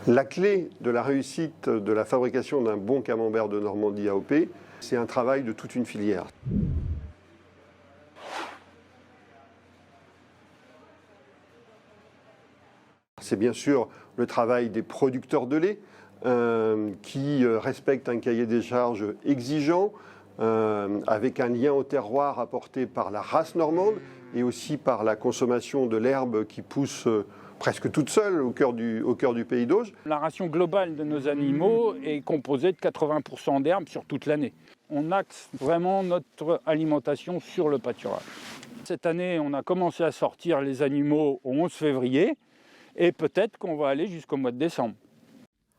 La clé de la réussite de la fabrication d'un bon camembert de Normandie AOP, c'est un travail de toute une filière. C'est bien sûr le travail des producteurs de lait qui respectent un cahier des charges exigeant, avec un lien au terroir apporté par la race normande et aussi par la consommation de l'herbe qui pousse presque toute seule au cœur du pays d'Auge. La ration globale de nos animaux est composée de 80% d'herbe sur toute l'année. On axe vraiment notre alimentation sur le pâturage. Cette année, on a commencé à sortir les animaux au 11 février et peut-être qu'on va aller jusqu'au mois de décembre.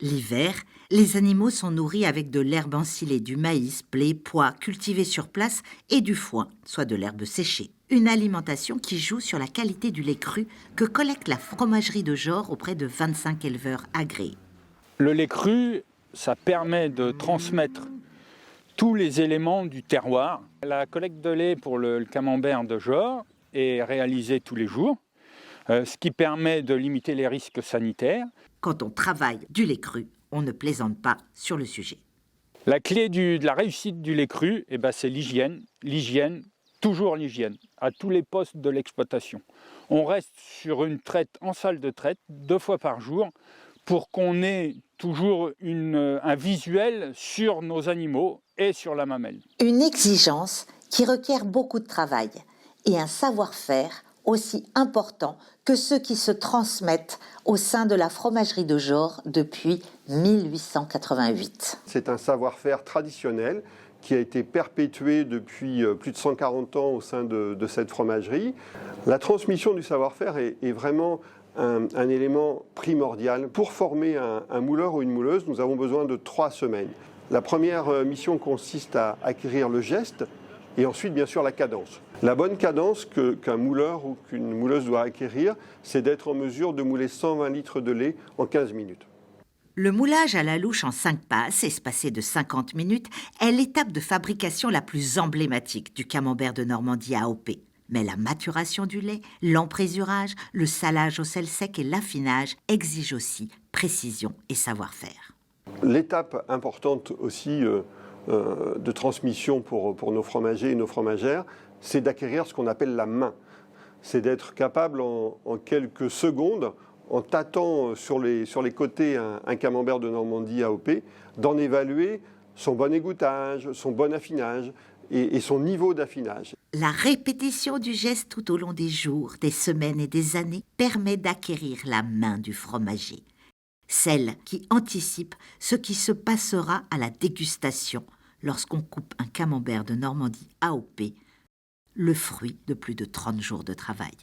L'hiver, les animaux sont nourris avec de l'herbe ensilée, du maïs, blé, pois cultivés sur place et du foin, soit de l'herbe séchée. Une alimentation qui joue sur la qualité du lait cru que collecte la fromagerie de Jors auprès de 25 éleveurs agréés. Le lait cru, ça permet de transmettre tous les éléments du terroir. La collecte de lait pour le camembert de Jors est réalisée tous les jours, ce qui permet de limiter les risques sanitaires. Quand on travaille du lait cru, on ne plaisante pas sur le sujet. La clé de la réussite du lait cru, c'est l'hygiène. L'hygiène, toujours l'hygiène, à tous les postes de l'exploitation. On reste sur une traite en salle de traite 2 fois par jour pour qu'on ait toujours un visuel sur nos animaux et sur la mamelle. Une exigence qui requiert beaucoup de travail et un savoir-faire aussi important que ceux qui se transmettent au sein de la fromagerie de Jors depuis 1888. C'est un savoir-faire traditionnel qui a été perpétué depuis plus de 140 ans au sein de cette fromagerie. La transmission du savoir-faire est vraiment un élément primordial. Pour former un mouleur ou une mouleuse, nous avons besoin de 3 semaines. La première mission consiste à acquérir le geste et ensuite, bien sûr, la cadence. La bonne cadence qu'un mouleur ou qu'une mouleuse doit acquérir, c'est d'être en mesure de mouler 120 litres de lait en 15 minutes. Le moulage à la louche en 5 passes, espacé de 50 minutes, est l'étape de fabrication la plus emblématique du camembert de Normandie AOP. Mais la maturation du lait, l'emprésurage, le salage au sel sec et l'affinage exigent aussi précision et savoir-faire. L'étape importante aussi de transmission pour nos fromagers et nos fromagères, c'est d'acquérir ce qu'on appelle la main. C'est d'être capable en quelques secondes, en tâtant sur les côtés un camembert de Normandie AOP, d'en évaluer son bon égouttage, son bon affinage et son niveau d'affinage. La répétition du geste tout au long des jours, des semaines et des années permet d'acquérir la main du fromager. Celle qui anticipe ce qui se passera à la dégustation lorsqu'on coupe un camembert de Normandie AOP, le fruit de plus de 30 jours de travail.